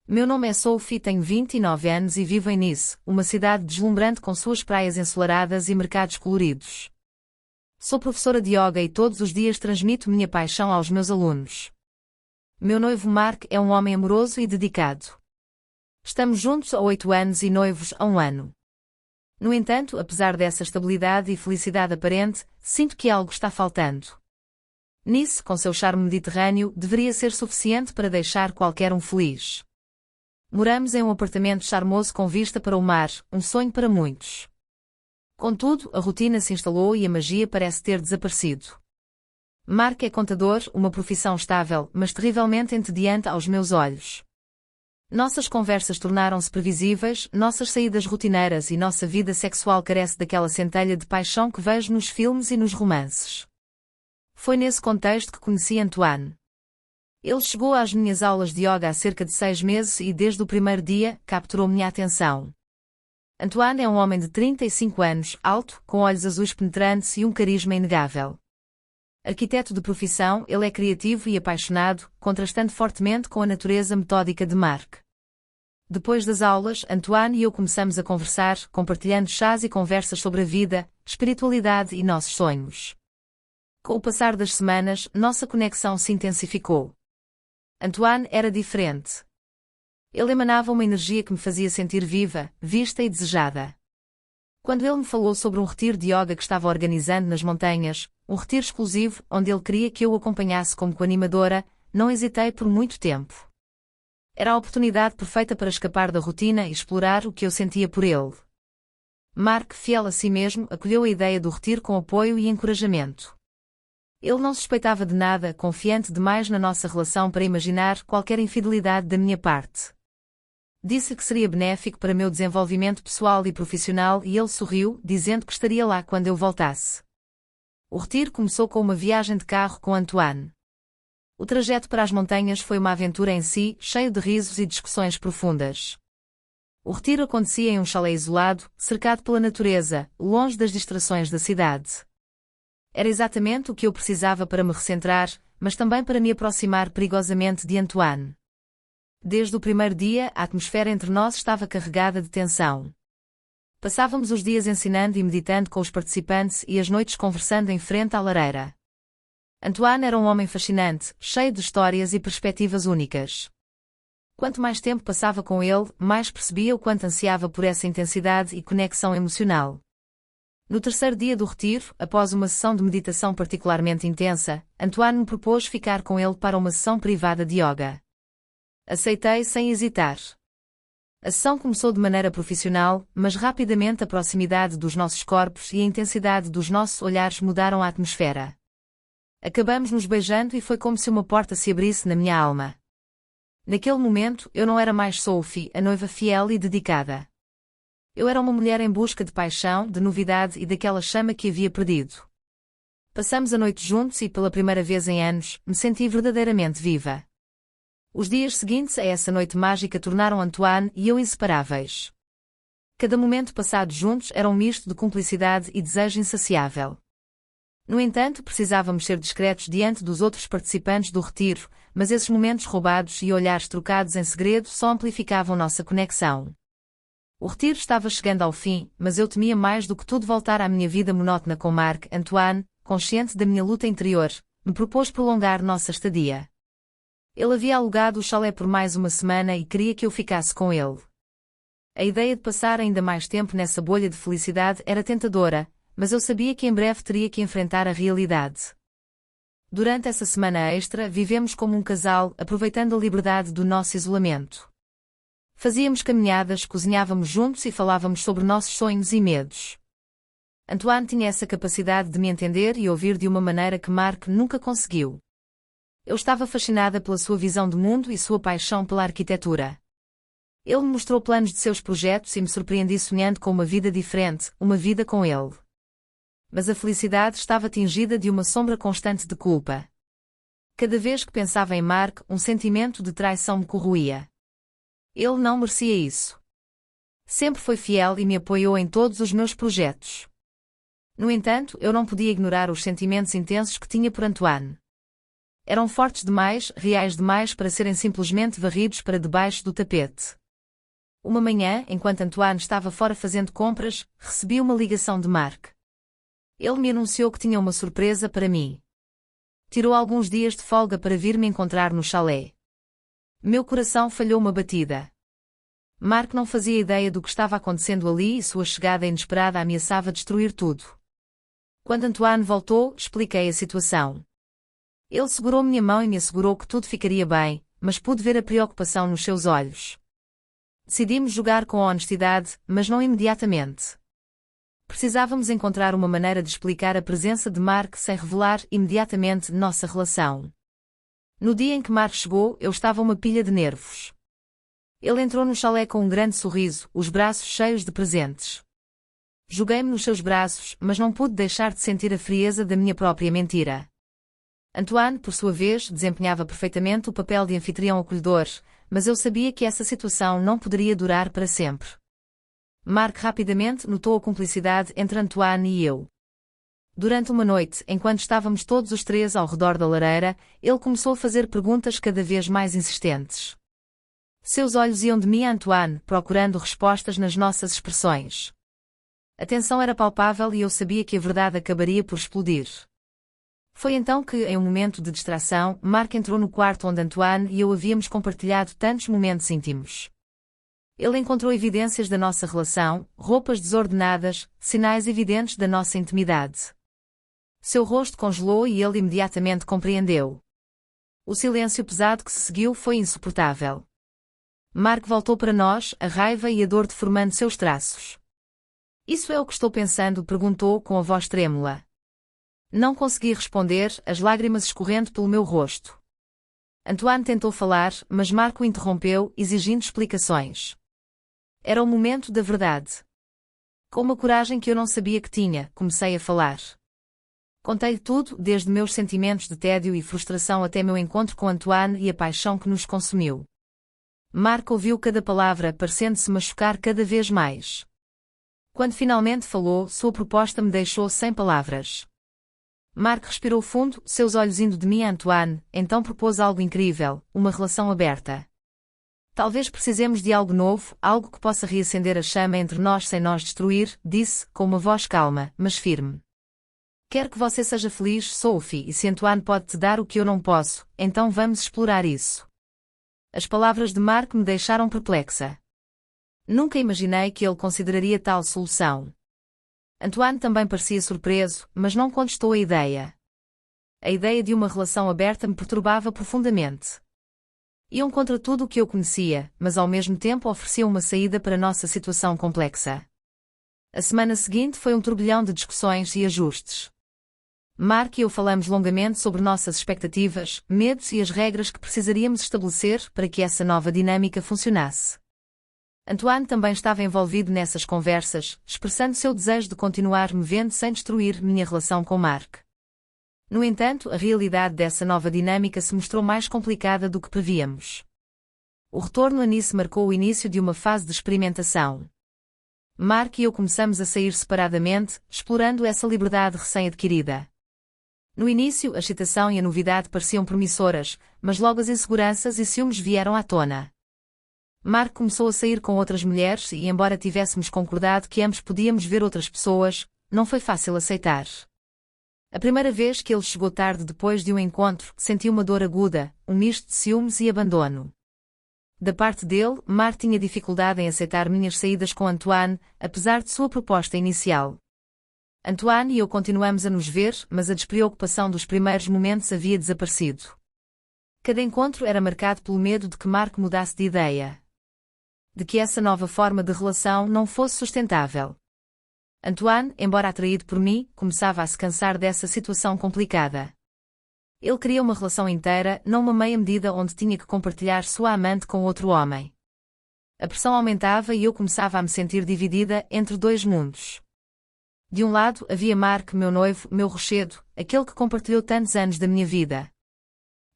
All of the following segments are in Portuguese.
Meu nome é Sophie, tenho 29 anos e vivo em Nice, uma cidade deslumbrante com suas praias ensolaradas e mercados coloridos. Sou professora de yoga e todos os dias transmito minha paixão aos meus alunos. Meu noivo Mark é um homem amoroso e dedicado. Estamos juntos há 8 anos e noivos há 1 ano. No entanto, apesar dessa estabilidade e felicidade aparente, sinto que algo está faltando. Nice, com seu charme mediterrâneo, deveria ser suficiente para deixar qualquer um feliz. Moramos em um apartamento charmoso com vista para o mar, um sonho para muitos. Contudo, a rotina se instalou e a magia parece ter desaparecido. Mark é contador, uma profissão estável, mas terrivelmente entediante aos meus olhos. Nossas conversas tornaram-se previsíveis, nossas saídas rotineiras e nossa vida sexual carece daquela centelha de paixão que vejo nos filmes e nos romances. Foi nesse contexto que conheci Antoine. Ele chegou às minhas aulas de yoga há cerca de 6 meses e desde o primeiro dia, capturou minha atenção. Antoine é um homem de 35 anos, alto, com olhos azuis penetrantes e um carisma inegável. Arquiteto de profissão, ele é criativo e apaixonado, contrastando fortemente com a natureza metódica de Mark. Depois das aulas, Antoine e eu começamos a conversar, compartilhando chás e conversas sobre a vida, espiritualidade e nossos sonhos. Com o passar das semanas, nossa conexão se intensificou. Antoine era diferente. Ele emanava uma energia que me fazia sentir viva, vista e desejada. Quando ele me falou sobre um retiro de yoga que estava organizando nas montanhas, um retiro exclusivo, onde ele queria que eu o acompanhasse como coanimadora, não hesitei por muito tempo. Era a oportunidade perfeita para escapar da rotina e explorar o que eu sentia por ele. Mark, fiel a si mesmo, acolheu a ideia do retiro com apoio e encorajamento. Ele não suspeitava de nada, confiante demais na nossa relação para imaginar qualquer infidelidade da minha parte. Disse que seria benéfico para meu desenvolvimento pessoal e profissional e ele sorriu, dizendo que estaria lá quando eu voltasse. O retiro começou com uma viagem de carro com Antoine. O trajeto para as montanhas foi uma aventura em si, cheio de risos e discussões profundas. O retiro acontecia em um chalé isolado, cercado pela natureza, longe das distrações da cidade. Era exatamente o que eu precisava para me recentrar, mas também para me aproximar perigosamente de Antoine. Desde o primeiro dia, a atmosfera entre nós estava carregada de tensão. Passávamos os dias ensinando e meditando com os participantes e as noites conversando em frente à lareira. Antoine era um homem fascinante, cheio de histórias e perspectivas únicas. Quanto mais tempo passava com ele, mais percebia o quanto ansiava por essa intensidade e conexão emocional. No terceiro dia do retiro, após uma sessão de meditação particularmente intensa, Antoine me propôs ficar com ele para uma sessão privada de yoga. Aceitei sem hesitar. A sessão começou de maneira profissional, mas rapidamente a proximidade dos nossos corpos e a intensidade dos nossos olhares mudaram a atmosfera. Acabamos nos beijando e foi como se uma porta se abrisse na minha alma. Naquele momento, eu não era mais Sophie, a noiva fiel e dedicada. Eu era uma mulher em busca de paixão, de novidade e daquela chama que havia perdido. Passamos a noite juntos e pela primeira vez em anos, me senti verdadeiramente viva. Os dias seguintes a essa noite mágica tornaram Antoine e eu inseparáveis. Cada momento passado juntos era um misto de cumplicidade e desejo insaciável. No entanto, precisávamos ser discretos diante dos outros participantes do retiro, mas esses momentos roubados e olhares trocados em segredo só amplificavam nossa conexão. O retiro estava chegando ao fim, mas eu temia mais do que tudo voltar à minha vida monótona com Mark. Antoine, consciente da minha luta interior, me propôs prolongar nossa estadia. Ele havia alugado o chalé por mais uma semana e queria que eu ficasse com ele. A ideia de passar ainda mais tempo nessa bolha de felicidade era tentadora, mas eu sabia que em breve teria que enfrentar a realidade. Durante essa semana extra, vivemos como um casal, aproveitando a liberdade do nosso isolamento. Fazíamos caminhadas, cozinhávamos juntos e falávamos sobre nossos sonhos e medos. Antoine tinha essa capacidade de me entender e ouvir de uma maneira que Mark nunca conseguiu. Eu estava fascinada pela sua visão de mundo e sua paixão pela arquitetura. Ele me mostrou planos de seus projetos e me surpreendi sonhando com uma vida diferente, uma vida com ele. Mas a felicidade estava tingida de uma sombra constante de culpa. Cada vez que pensava em Mark, um sentimento de traição me corroía. Ele não merecia isso. Sempre foi fiel e me apoiou em todos os meus projetos. No entanto, eu não podia ignorar os sentimentos intensos que tinha por Antoine. Eram fortes demais, reais demais para serem simplesmente varridos para debaixo do tapete. Uma manhã, enquanto Antoine estava fora fazendo compras, recebi uma ligação de Marc. Ele me anunciou que tinha uma surpresa para mim. Tirou alguns dias de folga para vir me encontrar no chalé. Meu coração falhou uma batida. Marc não fazia ideia do que estava acontecendo ali e sua chegada inesperada ameaçava destruir tudo. Quando Antoine voltou, expliquei a situação. Ele segurou minha mão e me assegurou que tudo ficaria bem, mas pude ver a preocupação nos seus olhos. Decidimos jogar com honestidade, mas não imediatamente. Precisávamos encontrar uma maneira de explicar a presença de Marc sem revelar imediatamente nossa relação. No dia em que Marc chegou, eu estava uma pilha de nervos. Ele entrou no chalé com um grande sorriso, os braços cheios de presentes. Joguei-me nos seus braços, mas não pude deixar de sentir a frieza da minha própria mentira. Antoine, por sua vez, desempenhava perfeitamente o papel de anfitrião acolhedor, mas eu sabia que essa situação não poderia durar para sempre. Marc rapidamente notou a cumplicidade entre Antoine e eu. Durante uma noite, enquanto estávamos todos os três ao redor da lareira, ele começou a fazer perguntas cada vez mais insistentes. Seus olhos iam de mim a Antoine, procurando respostas nas nossas expressões. A tensão era palpável e eu sabia que a verdade acabaria por explodir. Foi então que, em um momento de distração, Marc entrou no quarto onde Antoine e eu havíamos compartilhado tantos momentos íntimos. Ele encontrou evidências da nossa relação, roupas desordenadas, sinais evidentes da nossa intimidade. Seu rosto congelou e ele imediatamente compreendeu. O silêncio pesado que se seguiu foi insuportável. Marc voltou para nós, a raiva e a dor deformando seus traços. Isso é o que estou pensando? Perguntou com a voz trêmula. Não consegui responder, as lágrimas escorrendo pelo meu rosto. Antoine tentou falar, mas Marc o interrompeu, exigindo explicações. Era o momento da verdade. Com uma coragem que eu não sabia que tinha, comecei a falar. Contei-lhe tudo, desde meus sentimentos de tédio e frustração até meu encontro com Antoine e a paixão que nos consumiu. Marc ouviu cada palavra, parecendo-se machucar cada vez mais. Quando finalmente falou, sua proposta me deixou sem palavras. Marc respirou fundo, seus olhos indo de mim a Antoine, então propôs algo incrível, uma relação aberta. Talvez precisemos de algo novo, algo que possa reacender a chama entre nós sem nos destruir, disse, com uma voz calma, mas firme. Quero que você seja feliz, Sophie, e se Antoine pode te dar o que eu não posso, então vamos explorar isso. As palavras de Marc me deixaram perplexa. Nunca imaginei que ele consideraria tal solução. Antoine também parecia surpreso, mas não contestou a ideia. A ideia de uma relação aberta me perturbava profundamente. Iam contra tudo o que eu conhecia, mas ao mesmo tempo ofereciam uma saída para a nossa situação complexa. A semana seguinte foi um turbilhão de discussões e ajustes. Marc e eu falamos longamente sobre nossas expectativas, medos e as regras que precisaríamos estabelecer para que essa nova dinâmica funcionasse. Antoine também estava envolvido nessas conversas, expressando seu desejo de continuar me vendo sem destruir minha relação com Marc. No entanto, a realidade dessa nova dinâmica se mostrou mais complicada do que prevíamos. O retorno a Nice marcou o início de uma fase de experimentação. Marc e eu começamos a sair separadamente, explorando essa liberdade recém-adquirida. No início, a excitação e a novidade pareciam promissoras, mas logo as inseguranças e ciúmes vieram à tona. Marc começou a sair com outras mulheres e, embora tivéssemos concordado que ambos podíamos ver outras pessoas, não foi fácil aceitar. A primeira vez que ele chegou tarde depois de um encontro, senti uma dor aguda, um misto de ciúmes e abandono. Da parte dele, Marc tinha dificuldade em aceitar minhas saídas com Antoine, apesar de sua proposta inicial. Antoine e eu continuamos a nos ver, mas a despreocupação dos primeiros momentos havia desaparecido. Cada encontro era marcado pelo medo de que Marc mudasse de ideia. De que essa nova forma de relação não fosse sustentável. Antoine, embora atraído por mim, começava a se cansar dessa situação complicada. Ele queria uma relação inteira, não uma meia medida onde tinha que compartilhar sua amante com outro homem. A pressão aumentava e eu começava a me sentir dividida entre dois mundos. De um lado havia Marc, meu noivo, meu rochedo, aquele que compartilhou tantos anos da minha vida.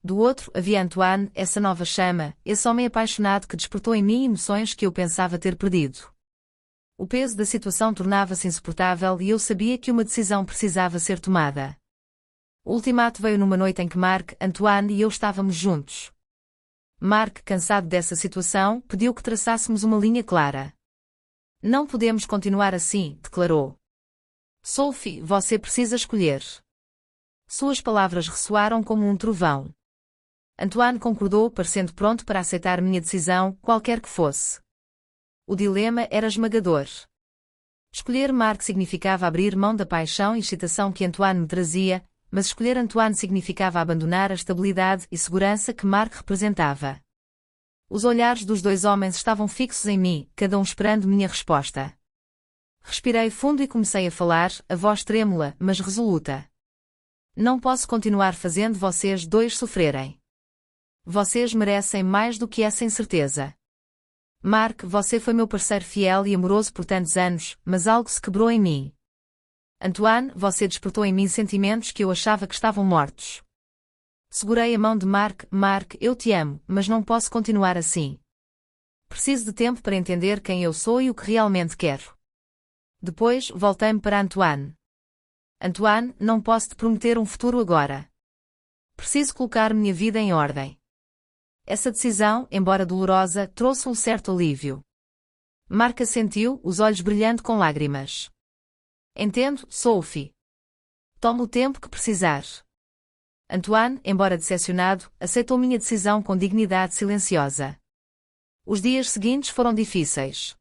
Do outro havia Antoine, essa nova chama, esse homem apaixonado que despertou em mim emoções que eu pensava ter perdido. O peso da situação tornava-se insuportável e eu sabia que uma decisão precisava ser tomada. O ultimato veio numa noite em que Marc, Antoine e eu estávamos juntos. Marc, cansado dessa situação, pediu que traçássemos uma linha clara. Não podemos continuar assim, declarou. Sophie, você precisa escolher. Suas palavras ressoaram como um trovão. Antoine concordou, parecendo pronto para aceitar minha decisão, qualquer que fosse. O dilema era esmagador. Escolher Marc significava abrir mão da paixão e excitação que Antoine me trazia, mas escolher Antoine significava abandonar a estabilidade e segurança que Marc representava. Os olhares dos dois homens estavam fixos em mim, cada um esperando minha resposta. Respirei fundo e comecei a falar, a voz trêmula, mas resoluta. Não posso continuar fazendo vocês dois sofrerem. Vocês merecem mais do que essa incerteza. Marc, você foi meu parceiro fiel e amoroso por tantos anos, mas algo se quebrou em mim. Antoine, você despertou em mim sentimentos que eu achava que estavam mortos. Segurei a mão de Marc. Marc, eu te amo, mas não posso continuar assim. Preciso de tempo para entender quem eu sou e o que realmente quero. Depois, voltei-me para Antoine. Antoine, não posso te prometer um futuro agora. Preciso colocar minha vida em ordem. Essa decisão, embora dolorosa, trouxe um certo alívio. Marc assentiu, os olhos brilhando com lágrimas. Entendo, Sophie. Toma o tempo que precisar. Antoine, embora decepcionado, aceitou minha decisão com dignidade silenciosa. Os dias seguintes foram difíceis.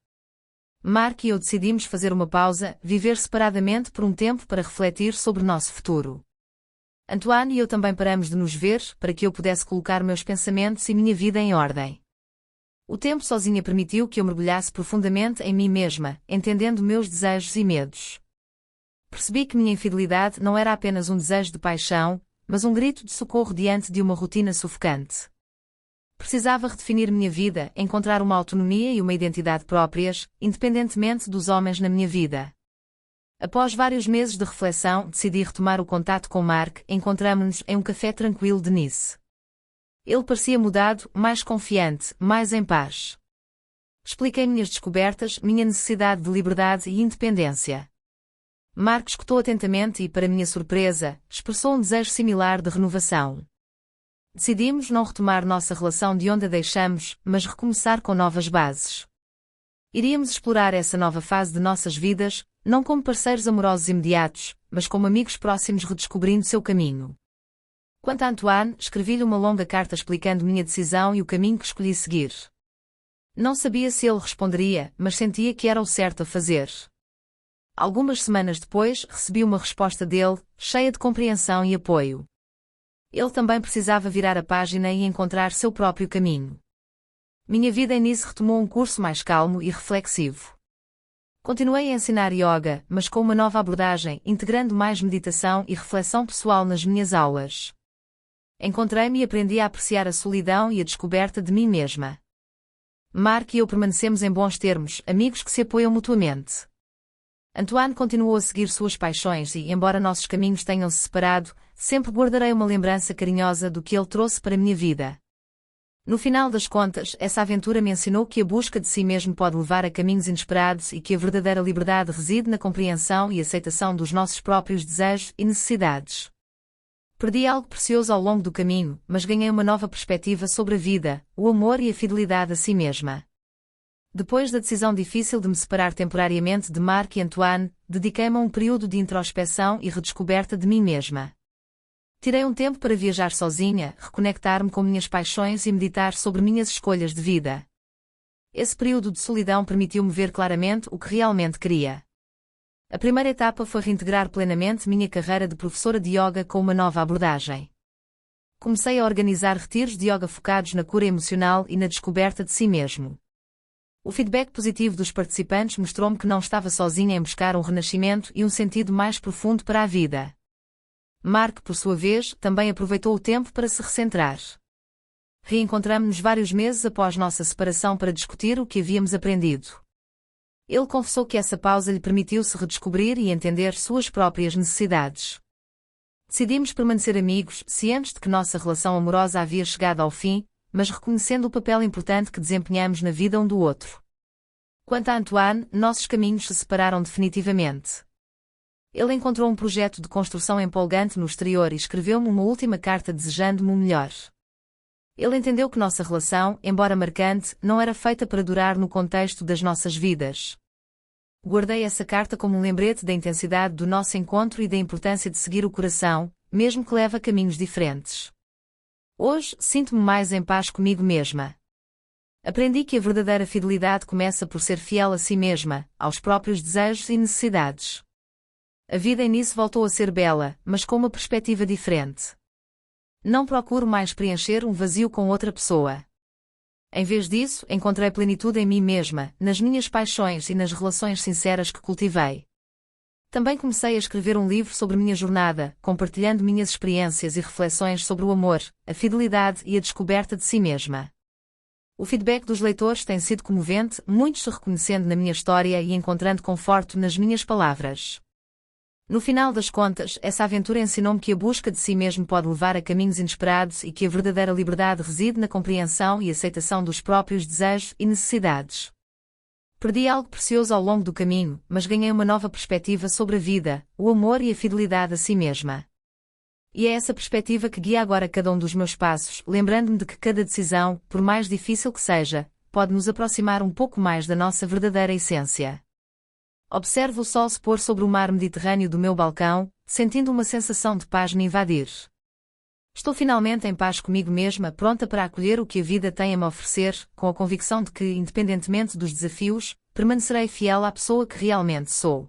Marc e eu decidimos fazer uma pausa, viver separadamente por um tempo para refletir sobre nosso futuro. Antoine e eu também paramos de nos ver, para que eu pudesse colocar meus pensamentos e minha vida em ordem. O tempo sozinha permitiu que eu mergulhasse profundamente em mim mesma, entendendo meus desejos e medos. Percebi que minha infidelidade não era apenas um desejo de paixão, mas um grito de socorro diante de uma rotina sufocante. Precisava redefinir minha vida, encontrar uma autonomia e uma identidade próprias, independentemente dos homens na minha vida. Após vários meses de reflexão, decidi retomar o contato com Marc. Encontramo-nos em um café tranquilo de Nice. Ele parecia mudado, mais confiante, mais em paz. Expliquei minhas descobertas, minha necessidade de liberdade e independência. Marc escutou atentamente e, para minha surpresa, expressou um desejo similar de renovação. Decidimos não retomar nossa relação de onde a deixamos, mas recomeçar com novas bases. Iríamos explorar essa nova fase de nossas vidas, não como parceiros amorosos imediatos, mas como amigos próximos redescobrindo seu caminho. Quanto a Antoine, escrevi-lhe uma longa carta explicando minha decisão e o caminho que escolhi seguir. Não sabia se ele responderia, mas sentia que era o certo a fazer. Algumas semanas depois, recebi uma resposta dele, cheia de compreensão e apoio. Ele também precisava virar a página e encontrar seu próprio caminho. Minha vida em Nice retomou um curso mais calmo e reflexivo. Continuei a ensinar yoga, mas com uma nova abordagem, integrando mais meditação e reflexão pessoal nas minhas aulas. Encontrei-me e aprendi a apreciar a solidão e a descoberta de mim mesma. Marc e eu permanecemos em bons termos, amigos que se apoiam mutuamente. Antoine continuou a seguir suas paixões e, embora nossos caminhos tenham se separado, sempre guardarei uma lembrança carinhosa do que ele trouxe para a minha vida. No final das contas, essa aventura me ensinou que a busca de si mesmo pode levar a caminhos inesperados e que a verdadeira liberdade reside na compreensão e aceitação dos nossos próprios desejos e necessidades. Perdi algo precioso ao longo do caminho, mas ganhei uma nova perspectiva sobre a vida, o amor e a fidelidade a si mesma. Depois da decisão difícil de me separar temporariamente de Marc e Antoine, dediquei-me a um período de introspeção e redescoberta de mim mesma. Tirei um tempo para viajar sozinha, reconectar-me com minhas paixões e meditar sobre minhas escolhas de vida. Esse período de solidão permitiu-me ver claramente o que realmente queria. A primeira etapa foi reintegrar plenamente minha carreira de professora de yoga com uma nova abordagem. Comecei a organizar retiros de yoga focados na cura emocional e na descoberta de si mesmo. O feedback positivo dos participantes mostrou-me que não estava sozinha em buscar um renascimento e um sentido mais profundo para a vida. Marc, por sua vez, também aproveitou o tempo para se recentrar. Reencontramo-nos vários meses após nossa separação para discutir o que havíamos aprendido. Ele confessou que essa pausa lhe permitiu se redescobrir e entender suas próprias necessidades. Decidimos permanecer amigos, cientes de que nossa relação amorosa havia chegado ao fim, mas reconhecendo o papel importante que desempenhamos na vida um do outro. Quanto a Antoine, nossos caminhos se separaram definitivamente. Ele encontrou um projeto de construção empolgante no exterior e escreveu-me uma última carta desejando-me o melhor. Ele entendeu que nossa relação, embora marcante, não era feita para durar no contexto das nossas vidas. Guardei essa carta como um lembrete da intensidade do nosso encontro e da importância de seguir o coração, mesmo que leve a caminhos diferentes. Hoje, sinto-me mais em paz comigo mesma. Aprendi que a verdadeira fidelidade começa por ser fiel a si mesma, aos próprios desejos e necessidades. A vida em Nice voltou a ser bela, mas com uma perspectiva diferente. Não procuro mais preencher um vazio com outra pessoa. Em vez disso, encontrei plenitude em mim mesma, nas minhas paixões e nas relações sinceras que cultivei. Também comecei a escrever um livro sobre minha jornada, compartilhando minhas experiências e reflexões sobre o amor, a fidelidade e a descoberta de si mesma. O feedback dos leitores tem sido comovente, muitos se reconhecendo na minha história e encontrando conforto nas minhas palavras. No final das contas, essa aventura ensinou-me que a busca de si mesmo pode levar a caminhos inesperados e que a verdadeira liberdade reside na compreensão e aceitação dos próprios desejos e necessidades. Perdi algo precioso ao longo do caminho, mas ganhei uma nova perspectiva sobre a vida, o amor e a fidelidade a si mesma. E é essa perspectiva que guia agora cada um dos meus passos, lembrando-me de que cada decisão, por mais difícil que seja, pode nos aproximar um pouco mais da nossa verdadeira essência. Observo o sol se pôr sobre o mar Mediterrâneo do meu balcão, sentindo uma sensação de paz me invadir. Estou finalmente em paz comigo mesma, pronta para acolher o que a vida tem a me oferecer, com a convicção de que, independentemente dos desafios, permanecerei fiel à pessoa que realmente sou.